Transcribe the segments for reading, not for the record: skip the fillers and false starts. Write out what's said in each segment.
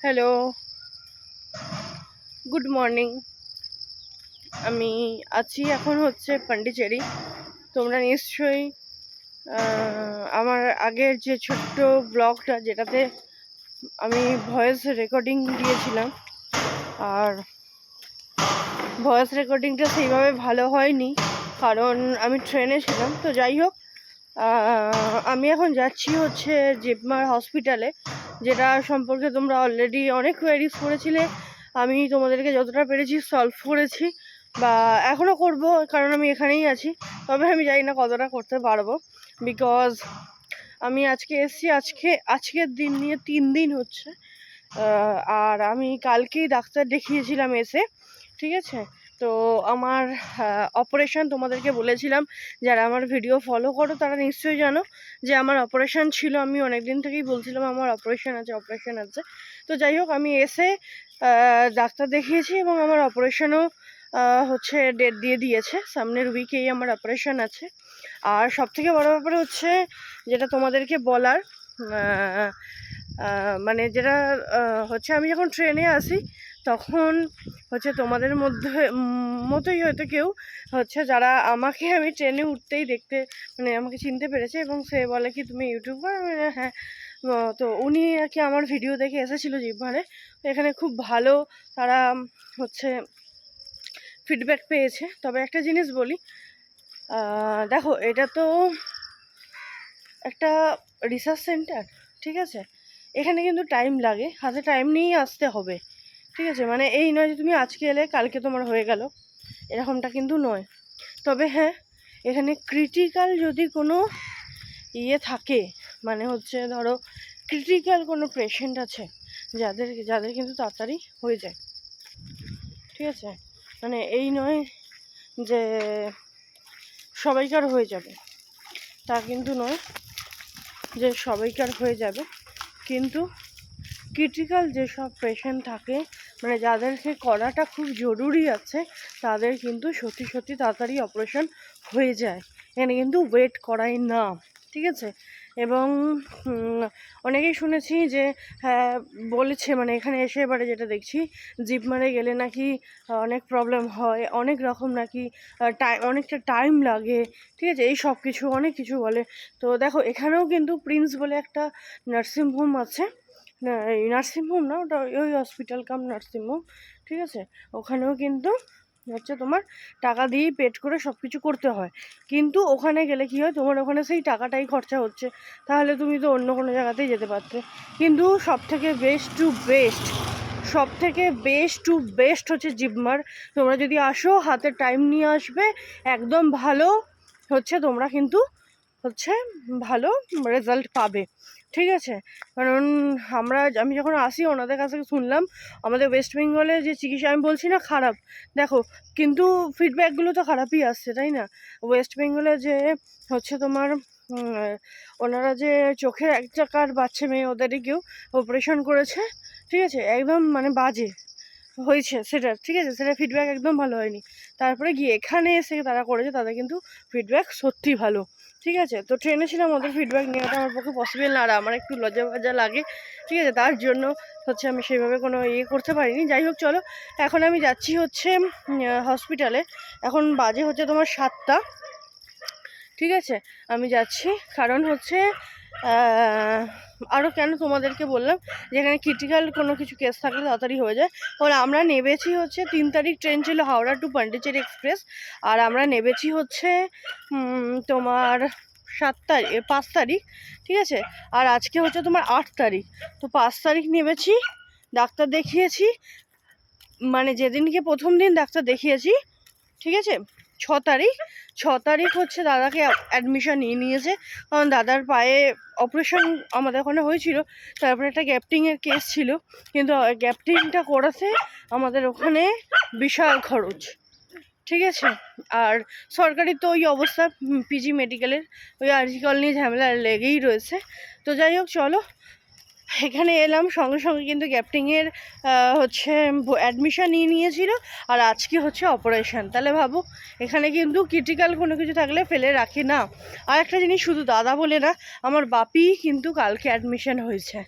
Hello, good morning. আমি আছি এখন হচ্ছে পন্ডিচেরি। তোমরা নিশ্চয়ই আমার আগের যে ছোট্ট ব্লগটা যেটাতে আমি ভয়েস রেকর্ডিং দিয়েছিলাম, আর ভয়েস রেকর্ডিংটা সেইভাবে ভালো হয়নি কারণ আমি ট্রেনে ছিলাম। তো যাই হোক, আমি এখন যাচ্ছি হচ্ছে জিপমার হসপিটালে, যেটা সম্পর্কে তোমরা অলরেডি অনেক কোয়েরিজ করেছিলে। আমি তোমাদেরকে যতটা পেরেছি সলভ করেছি, বা এখনও করব, কারণ আমি এখানেই আছি। তবে আমি জানি না কতটা করতে পারবো, বিকজ আমি আজকে এসছি। আজকের দিন নিয়ে 3 দিন হচ্ছে, আর আমি কালকেই ডাক্তার দেখিয়েছিলাম এসে, ঠিক আছে। তো আমার অপারেশন তোমাদেরকে বলেছিলাম, যারা আমার ভিডিও ফলো করো তারা নিশ্চয়ই জানো যে আমার অপারেশন ছিল। আমি অনেক দিন থেকেই বলছিলাম আমার অপারেশন আছে। তো যাই হোক, আমি এসে ডাক্তার দেখিয়েছি এবং আমার অপারেশনও হচ্ছে ডেট দিয়ে দিয়েছে। সামনের উইকেই আমার অপারেশন আছে। আর সবথেকে বড় ব্যাপার হচ্ছে, যেটা তোমাদেরকে বলার, মানে যেটা হচ্ছে, আমি যখন ট্রেনে আসি তখন হচ্ছে তোমাদের মতোই হয়তো কেউ হচ্ছে, যারা আমি ট্রেনে উঠতেই দেখতে, মানে আমাকে চিনতে পেরেছে এবং সে বলে কি তুমি ইউটিউবার? হ্যাঁ। তো উনি আর কি আমার ভিডিও দেখে এসেছিলো জিপমারে। এখানে খুব ভালো তারা হচ্ছে ফিডব্যাক পেয়েছে। তবে একটা জিনিস বলি, দেখো, এটা তো একটা রিসার্চ সেন্টার, ঠিক আছে। এখানে কিন্তু টাইম লাগে, হাতে টাইম নিয়েই আসতে হবে, ঠিক আছে। মানে এই নয় যে তুমি আজকে এলে কালকে তোমার হয়ে গেল, এরকমটা কিন্তু নয়। তবে হ্যাঁ, এখানে ক্রিটিক্যাল যদি কোনো থাকে, মানে হচ্ছে ধরো ক্রিটিক্যাল কোনো পেশেন্ট আছে যাদের কিন্তু তাড়াতাড়ি হয়ে যায়, ঠিক আছে। মানে এই নয় যে সবাইকার হয়ে যাবে, তা কিন্তু নয় যে সবাইকার হয়ে যাবে। কিন্তু ক্রিটিক্যাল যেসব পেশেন্ট থাকে, মানে যাদেরকে করাটা খুব জরুরি আছে, তাদের কিন্তু সত্যি তাড়াতাড়ি অপারেশন হয়ে যায়। এখানে কিন্তু ওয়েট করাই না, ঠিক আছে। এবং অনেকেই শুনেছি যে হ্যাঁ বলেছে, মানে এখানে এসে এবারে যেটা দেখছি, জিপমারে গেলে নাকি অনেক প্রবলেম হয়, অনেক রকম নাকি অনেকটা টাইম লাগে, ঠিক আছে। এই সব কিছু অনেক কিছু বলে। তো দেখো, এখানেও কিন্তু প্রিন্স বলে একটা নার্সিংহোম আছে, না এই নার্সিংহোম না, ওটা ওই হসপিটাল কাম নার্সিংহোম, ঠিক আছে। ওখানেও কিন্তু হচ্ছে তোমার টাকা দিয়েই পেড করে সব কিছু করতে হয়। কিন্তু ওখানে গেলে কী হয়, তোমার ওখানে সেই টাকাটাই খরচা হচ্ছে, তাহলে তুমি তো অন্য কোনো জায়গাতেই যেতে পারতে। কিন্তু সবথেকে বেস্ট টু বেস্ট হচ্ছে জিপমার। তোমরা যদি আসো, হাতে টাইম নিয়ে আসবে, একদম ভালো হচ্ছে, তোমরা কিন্তু হচ্ছে ভালো রেজাল্ট পাবে, ঠিক আছে। কারণ আমি যখন আসি ওনাদের কাছ থেকে শুনলাম, আমাদের ওয়েস্ট বেঙ্গলে যে চিকিৎসা, আমি বলছি না খারাপ, দেখো, কিন্তু ফিডব্যাকগুলো তো খারাপই আসছে, তাই না। ওয়েস্ট বেঙ্গলে যে হচ্ছে তোমার ওনারা যে চোখের এক চাকার বাচ্চা মেয়ে, ওদেরই কেউ অপারেশন করেছে, ঠিক আছে, একদম মানে বাজে হয়েছে সেটা, ঠিক আছে। সেটা ফিডব্যাক একদম ভালো হয়নি। তারপরে গিয়ে এখানে এসে তারা করেছে, তাদের কিন্তু ফিডব্যাক সত্যি ভালো, ঠিক আছে। তো ট্রেনে ছিলাম, ওদের ফিডব্যাক নেওয়াটা আমার পক্ষে পসিবল না, আর আমার একটু লজ্জা লাগে, ঠিক আছে। তার জন্য হচ্ছে আমি সেইভাবে কোনো করতে পারিনি। যাই হোক, চলো, এখন আমি যাচ্ছি হচ্ছে হসপিটালে। এখন বাজে হচ্ছে তোমার 7টা, ঠিক আছে। আমি যাচ্ছি কারণ হচ্ছে আরও কেন তোমাদেরকে বললাম, যেখানে ক্রিটিক্যাল কোনো কিছু কেস থাকলে তাড়াতাড়ি হয়ে যায়। তাহলে আমরা নেবেছি হচ্ছে 3 তারিখ ট্রেন ছিল হাওড়া টু পন্ডিচেরি এক্সপ্রেস, আর আমরা নেবেছি হচ্ছে তোমার 5 তারিখ, ঠিক আছে। আর আজকে হচ্ছে তোমার 8 তারিখ। তো 5 তারিখ নেবেছি, ডাক্তার দেখিয়েছি, মানে যেদিনকে প্রথম দিন ডাক্তার দেখিয়েছি, ঠিক আছে, 6 তারিখ হচ্ছে দাদাকে অ্যাডমিশন নিয়েছে, কারণ দাদার পায়ে অপারেশন আমাদের ওখানে হয়েছিল। তারপরে একটা গ্যাপটিংয়ের কেস ছিল, কিন্তু গ্যাপটিংটা করাতে আমাদের ওখানে বিশাল খরচ, ঠিক আছে। আর সরকারি তো ওই অবস্থা, পিজি মেডিকেলের ওই আর্টিকেল নিয়ে ঝামেলা লেগেই রয়েছে। তো যাই হোক, চলো, এখানে এলাম, সঙ্গে কিন্তু গ্যাপটিংয়ের হচ্ছে অ্যাডমিশন নিয়েছিল, আর আজকে হচ্ছে অপারেশন। তাহলে ভাবো, এখানে কিন্তু ক্রিটিক্যাল কোনো কিছু থাকলে ফেলে রাখে না। আর একটা জিনিস, শুধু দাদা বলে না, আমার বাপি কিন্তু কালকে অ্যাডমিশন হয়েছে,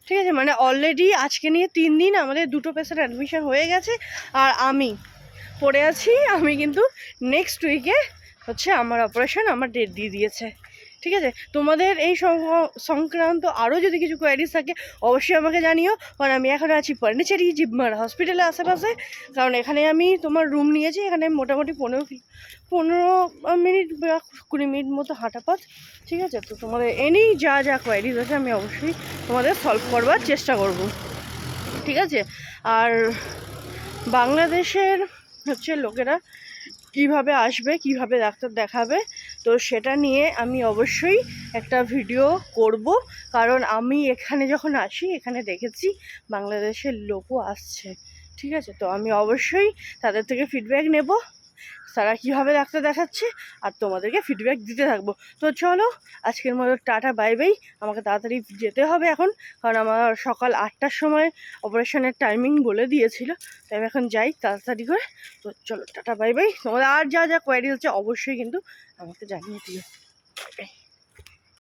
ঠিক আছে, মানে অলরেডি আজকে নিয়ে 3 দিন আমাদের 2টো পেশেন্ট অ্যাডমিশন হয়ে গেছে, আর আমি পড়ে আছি। আমি কিন্তু নেক্সট উইকে হচ্ছে আমার অপারেশন, আমার ডেট দিয়ে দিয়েছে। ঠিক আছে, তোমাদের এই সংক্রান্ত আরও যদি কিছু কোয়ারিজ থাকে অবশ্যই আমাকে জানিও, কারণ আমি এখন আছি পন্ডিচেরি জিপমার হসপিটালের আশেপাশে। কারণ এখানে আমি তোমার রুম নিয়েছি, এখানে মোটামুটি 15 মিনিট বা 20 মিনিট মতো হাঁটা পথ। ঠিক আছে, তো তোমাদের এনি যা যা কোয়ারিজ আছে আমি অবশ্যই তোমাদের সলভ করবার চেষ্টা করব। ঠিক আছে, আর বাংলাদেশের হচ্ছে লোকেরা কিভাবে আসবে, কিভাবে ডাক্তার দেখাবে, তো সেটা নিয়ে আমি অবশ্যই একটা ভিডিও করব। কারণ আমি এখানে যখন আসি এখানে দেখেছি বাংলাদেশের লোকও আসছে। ঠিক আছে, তো আমি অবশ্যই তাদের থেকে ফিডব্যাক নেব, তারা কীভাবে ডাক্তার দেখাচ্ছে, আর তোমাদেরকে ফিডব্যাক দিতে থাকবো। তো চলো আজকের মতো টাটা বাই বাই। আমাকে তাড়াতাড়ি যেতে হবে এখন, কারণ আমার সকাল 8টার সময় অপারেশনের টাইমিং বলে দিয়েছিল, তাই আমি এখন যাই তাড়াতাড়ি করে। তো চলো টাটা বাই বাই। তোমাদের আর যা যা কোয়ারি হচ্ছে অবশ্যই কিন্তু আমাকে জানিয়ে দিও। Bye bye.